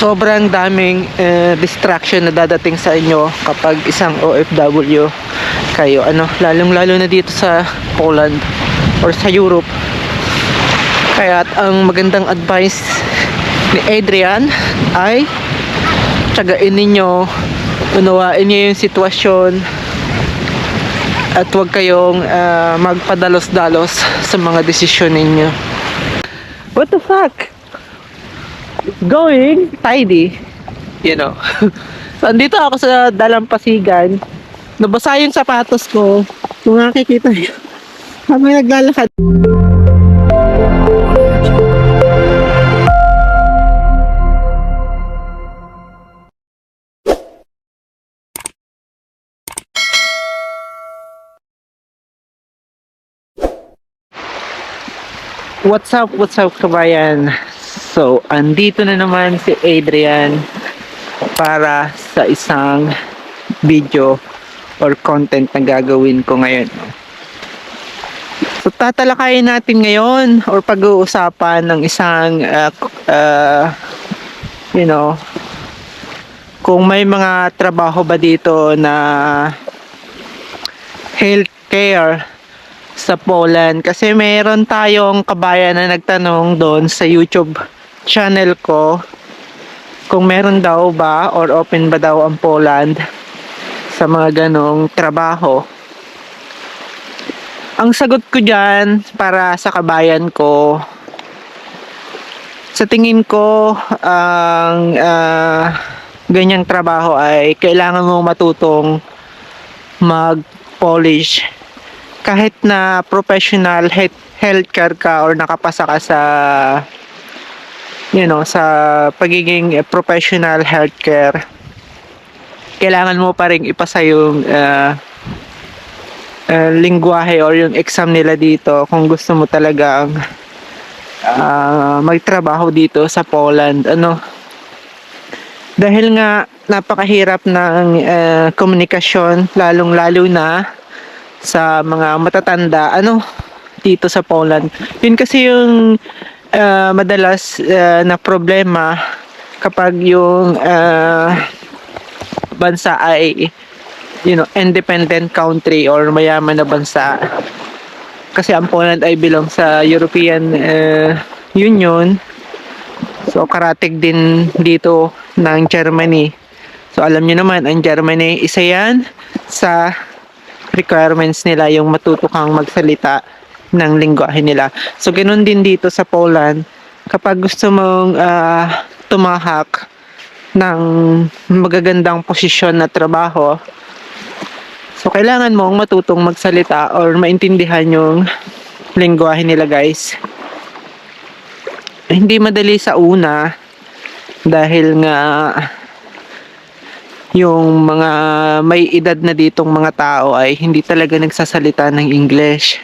sobrang daming distraction na dadating sa inyo kapag isang OFW kayo, lalong-lalo na dito sa Poland or sa Europe. Kaya ang magandang advice ni Adrian ay tiyagain ninyo, unawain niyo yung sitwasyon at huwag kayong magpadalos-dalos sa mga desisyon ninyo. What the fuck? It's going tidy, you know. So, andito ako sa dalampasigan. Nabasa yung sapatos ko. Kung nakikita nyo, habang naglalakad. What's up kabayan? So, andito na naman si Adrian para sa isang video or content na gagawin ko ngayon. So, tatalakayin natin ngayon or pag-uusapan ng isang kung may mga trabaho ba dito na healthcare sa Poland, kasi meron tayong kabayan na nagtanong doon sa YouTube channel ko kung meron daw ba or open ba daw ang Poland sa mga ganong trabaho. Ang sagot ko dyan para sa kabayan ko, sa tingin ko ang ganyang trabaho ay kailangan mo matutong mag-Polish. Kahit na professional healthcare ka or nakapasa ka sa sa pagiging professional healthcare, kailangan mo pa rin ipasa yung lingwahe or yung exam nila dito kung gusto mo talagang magtrabaho dito sa Poland. Dahil nga napakahirap ng komunikasyon, lalong-lalo na sa mga matatanda dito sa Poland. Yun kasi yung madalas na problema kapag yung bansa ay independent country or mayaman na bansa. Kasi ang Poland ay belong sa European Union. So karatig din dito ng Germany. So alam niyo naman, ang Germany, isa yan sa requirements nila yung matuto kang magsalita ng lingwahe nila. So ganoon din dito sa Poland, kapag gusto mong tumahak ng magagandang posisyon na trabaho, so kailangan mong matutong magsalita or maintindihan yung lingwahe nila, guys. Hindi madali sa una dahil nga yung mga may edad na ditong mga tao ay hindi talaga nagsasalita ng English.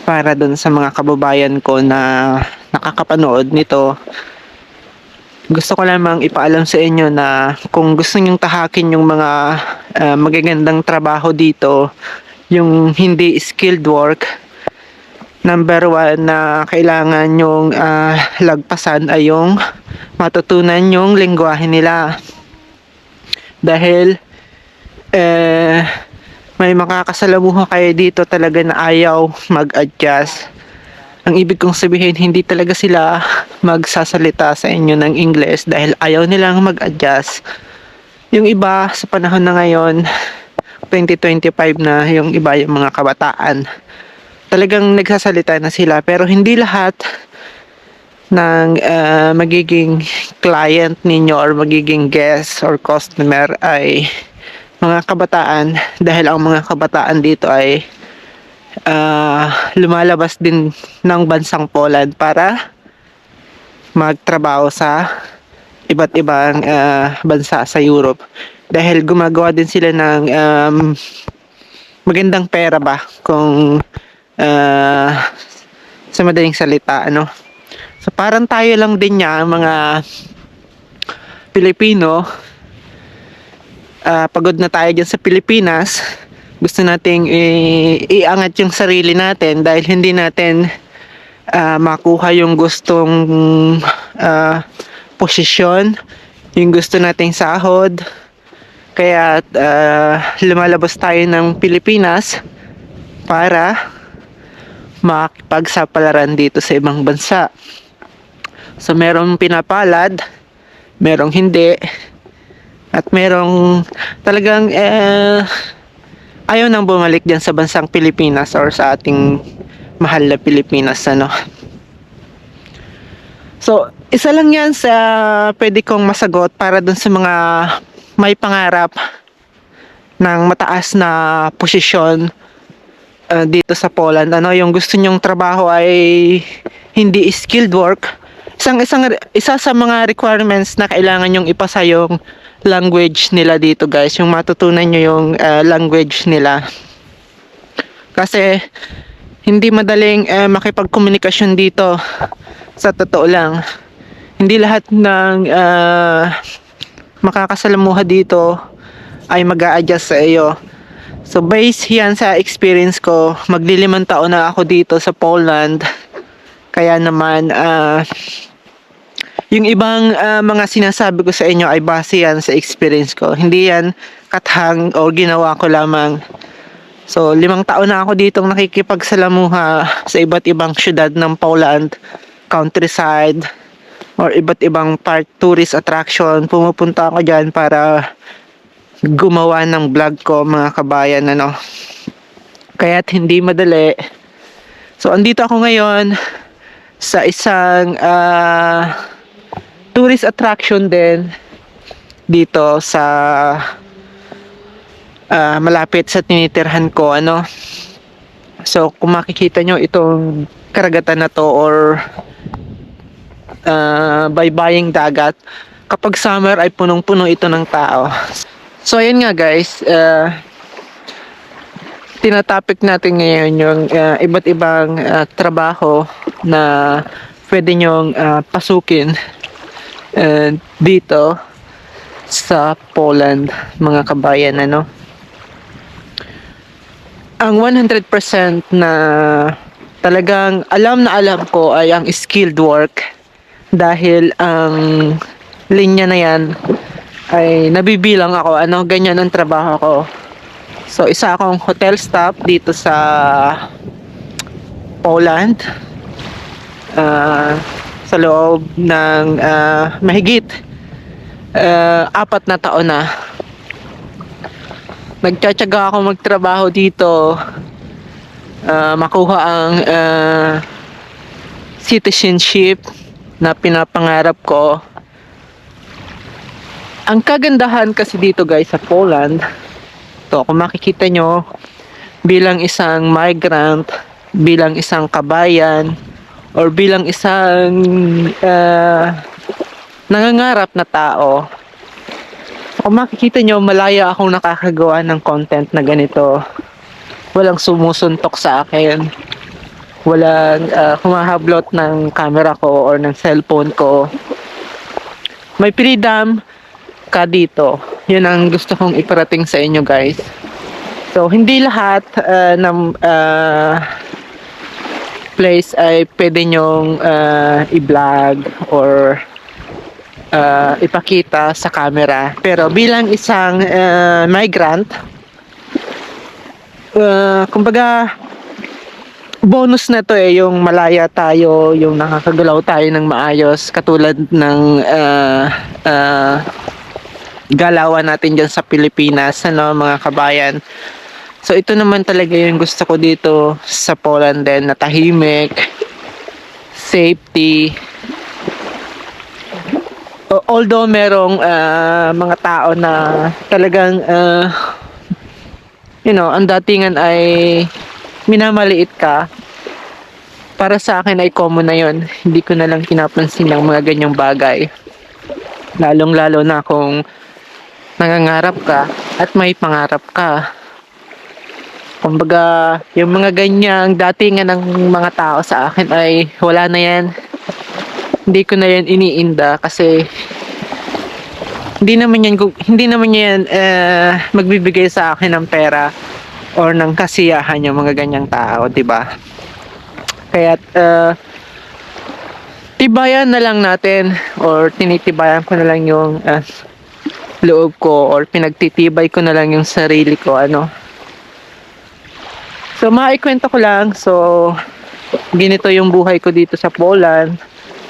Para doon sa mga kababayan ko na nakakapanood nito, gusto ko lamang ipaalam sa inyo na kung gusto nyong tahakin yung mga magagandang trabaho dito, yung hindi skilled work, number 1 na kailangan nyong lagpasan ay yung matutunan yung lingwahe nila. Dahil may makakasalamuha kayo dito talaga na ayaw mag-adjust. Ang ibig kong sabihin, hindi talaga sila magsasalita sa inyo ng English dahil ayaw nilang mag-adjust. Yung iba sa panahon na ngayon, 2025 na, yung iba yung mga kabataan, talagang nagsasalita na sila, pero hindi lahat ng magiging client ninyo or magiging guest or customer ay mga kabataan, dahil ang mga kabataan dito ay lumalabas din ng bansang Poland para magtrabaho sa iba't ibang bansa sa Europe, dahil gumagawa din sila ng magandang pera ba kung sa madaling salita, so parang tayo lang din niya, mga Pilipino. Pagod na tayo dyan sa Pilipinas, gusto nating iangat yung sarili natin dahil hindi natin makuha yung gustong posisyon, yung gusto nating sahod. Kaya lumalabas tayo ng Pilipinas para makipagsapalaran dito sa ibang bansa. So merong pinapalad, merong hindi, at merong talagang ayaw nang bumalik dyan sa bansang Pilipinas or sa ating mahal na Pilipinas, ano. So isa lang yan sa pwede kong masagot para dun sa mga may pangarap ng mataas na posisyon dito sa Poland. Ano, yung gusto nyong trabaho ay hindi skilled work. Isa sa mga requirements na kailangan nyong ipasa yung language nila dito, guys. Yung matutunan nyo yung language nila. Kasi hindi madaling makipagkomunikasyon dito. Sa totoo lang, hindi lahat ng makakasalamuha dito ay mag-a-adjust sa iyo. So based yan sa experience ko, maglilimang taon na ako dito sa Poland. Kaya naman yung ibang mga sinasabi ko sa inyo ay base yan sa experience ko. Hindi yan kathang o ginawa ko lamang. So 5 taon na ako ditong nakikipagsalamuha sa iba't ibang syudad ng Poland, countryside, or iba't ibang tourist attraction. Pumupunta ako dyan para gumawa ng vlog ko, mga kabayan, ano. Kaya't hindi madali. So andito ako ngayon sa isang tourist attraction din dito sa malapit sa tinitirhan ko, ano. So kung makikita nyo itong karagatan na to or baybaying dagat, kapag summer ay punong-puno ito ng tao. So ayun nga, guys, tinatopic natin ngayon yung iba't ibang trabaho na pwede nyong pasukin dito sa Poland, mga kabayan, ano. Ang 100% na talagang alam na alam ko ay ang skilled work, dahil ang linya na yan ay nabibilang ako, ano, ganyan ang trabaho ko. So isa akong hotel staff dito sa Poland, sa loob ng mahigit 4 na taon na. Nagtsatsaga ako magtrabaho dito, makuha ang citizenship na pinapangarap ko. Ang kagandahan kasi dito, guys, sa Poland, to, kung makikita nyo, bilang isang migrant, bilang isang kabayan, or bilang isang nangangarap na tao, kung makikita nyo, malaya akong nakakagawa ng content na ganito. Walang sumusuntok sa akin, walang humahablot ng camera ko or ng cellphone ko. May freedom ka dito. Yun ang gusto kong iparating sa inyo, guys. So hindi lahat ng place ay pwede nyong i-vlog or ipakita sa camera. Pero bilang isang migrant, kumbaga bonus na to, yung malaya tayo, yung nakakagalaw tayo ng maayos, katulad ng galawan natin dyan sa Pilipinas, ano, mga kabayan. So ito naman talaga yung gusto ko dito sa Poland din, na tahimik, safety. Although merong mga tao na talagang ang datingan ay minamaliit ka, para sa akin ay common na yon. Hindi ko na lang pinapansin ng mga ganyang bagay, lalong lalo na kung nangangarap ka at may pangarap ka. Kumbaga yung mga ganyang datingan ng mga tao sa akin ay wala na yan. Hindi ko na yan iniinda, kasi hindi naman yan magbibigay sa akin ng pera or ng kasiyahan yung mga ganyang tao, 'di ba? Kaya tibayan na lang natin or tinitibayan ko na lang yung loob ko or pinagtitibay ko na lang yung sarili ko, ano. So maikwento ko lang, so ganito yung buhay ko dito sa Poland.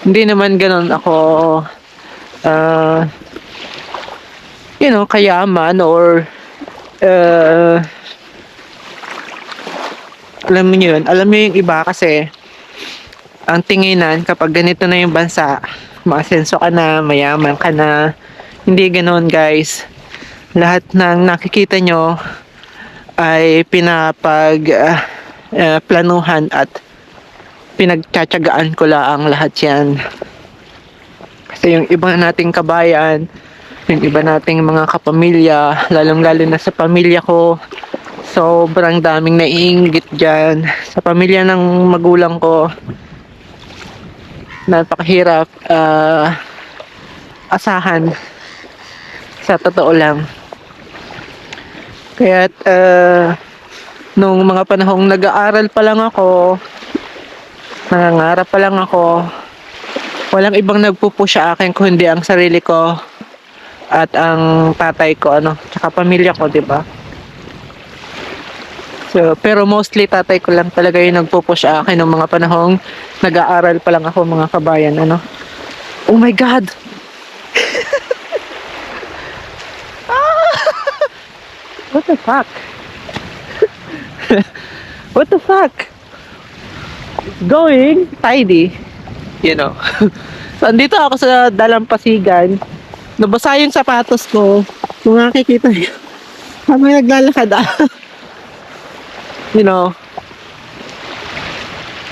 Hindi naman ganun ako uh, kayaman or alam mo yun, alam mo yung iba kasi ang tinginan kapag ganito na yung bansa, maasenso ka na, mayaman ka na. Hindi ganoon, guys. Lahat ng nakikita nyo ay planuhan at pinagtsatsagaan ko lang lahat yan. Kasi yung iba nating kabayan, yung iba nating mga kapamilya, lalong-lalo na sa pamilya ko, sobrang daming naiinggit dyan. Sa pamilya ng magulang ko, napakahirap asahan. Sa totoo lang. Kaya't nung mga panahong nag-aaral pa lang ako, nangangarap pa lang ako, walang ibang nagpupush sa akin kundi ang sarili ko at ang tatay ko, tsaka pamilya ko, 'di ba? So, pero mostly tatay ko lang talaga yung nagpupush sa akin nung mga panahong nag-aaral pa lang ako, mga kabayan, Oh my God! What the fuck? What the fuck? It's going tidy, So, andito ako sa dalampasigan. Nabasa yung sapatos ko. Kung nakikita niyo, habang naglalakad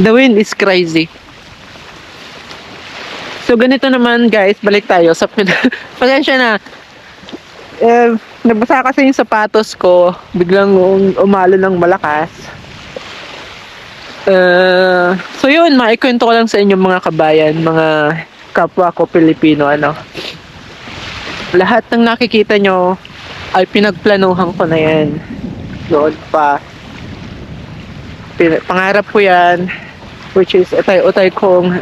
the wind is crazy. So, ganito naman, guys. Balik tayo sa pasensya na. Nabasa kasi yung sapatos ko, biglang umalo ng malakas. So yun, maikwento ko lang sa inyo, mga kabayan, mga kapwa ko Pilipino, lahat ng nakikita nyo ay pinagplanuhan ko na yan noon pa. Pangarap ko yan, which is utay-utay kong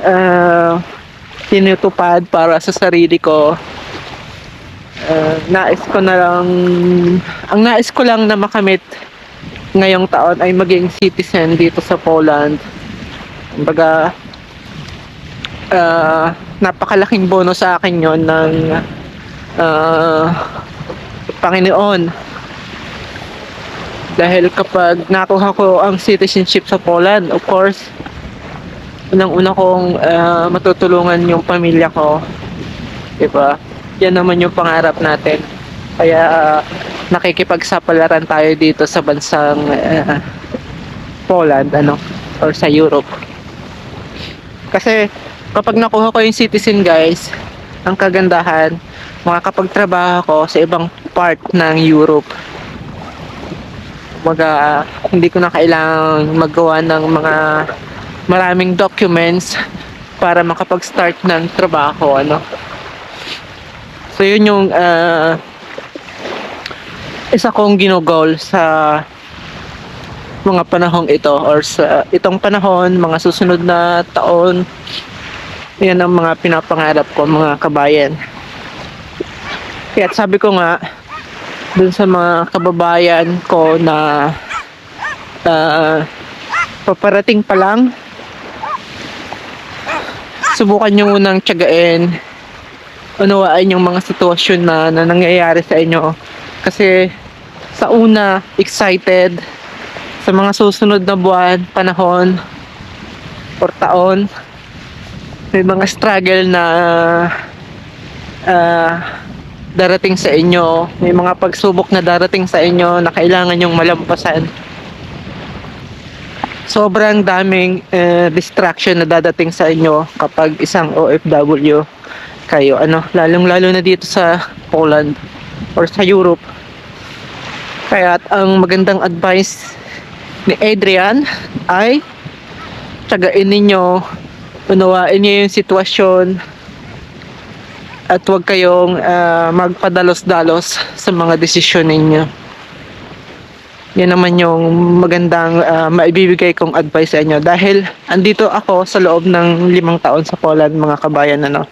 tinutupad para sa sarili ko. Ang nais ko lang na makamit ngayong taon ay maging citizen dito sa Poland. Kumbaga, napakalaking bonus sa akin yon ng Panginoon. Dahil kapag nakuha ko ang citizenship sa Poland, of course, unang-una kong matutulungan yung pamilya ko. Diba? Yan naman yung pangarap natin. Kaya nakikipagsapalaran tayo dito sa bansang Poland, or sa Europe. Kasi kapag nakuha ko yung citizen, guys, ang kagandahan, makakapagtrabaho ko sa ibang part ng Europe. Hindi ko na kailangang magawa ng mga maraming documents para makapag-start ng trabaho, So yun yung isa kong ginugol sa mga panahong ito or sa itong panahon, mga susunod na taon. Yan ang mga pinapangarap ko, mga kabayan. Kaya sabi ko nga dun sa mga kababayan ko na paparating pa lang, subukan nyo munang tiyagain, unawaan yung mga sitwasyon na nangyayari sa inyo. Kasi sa una, excited. Sa mga susunod na buwan, panahon, or taon, may mga struggle na darating sa inyo. May mga pagsubok na darating sa inyo na kailangan yung malampasan. Sobrang daming distraction na dadating sa inyo kapag isang OFW kayo, lalong-lalo na dito sa Poland or sa Europe. Kaya ang magandang advice ni Adrian ay tiyagain ninyo, unawain niyo yung sitwasyon at huwag kayong magpadalos-dalos sa mga desisyon ninyo. Yan naman yung magandang maibibigay kong advice sa inyo. Dahil andito ako sa loob ng 5 taon sa Poland, mga kabayan, ano.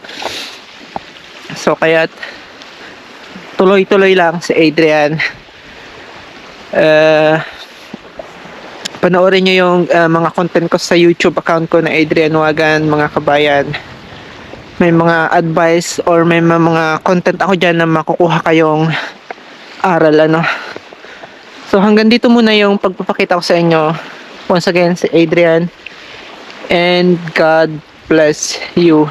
So, kaya tuloy-tuloy lang si Adrian. Panoorin nyo yung mga content ko sa YouTube account ko na Adrian Wagan, mga kabayan. May mga advice or may mga content ako dyan na makukuha kayong aral, ano. So hanggang dito muna yung pagpapakita ko sa inyo. Once again, si Adrian, and God bless you.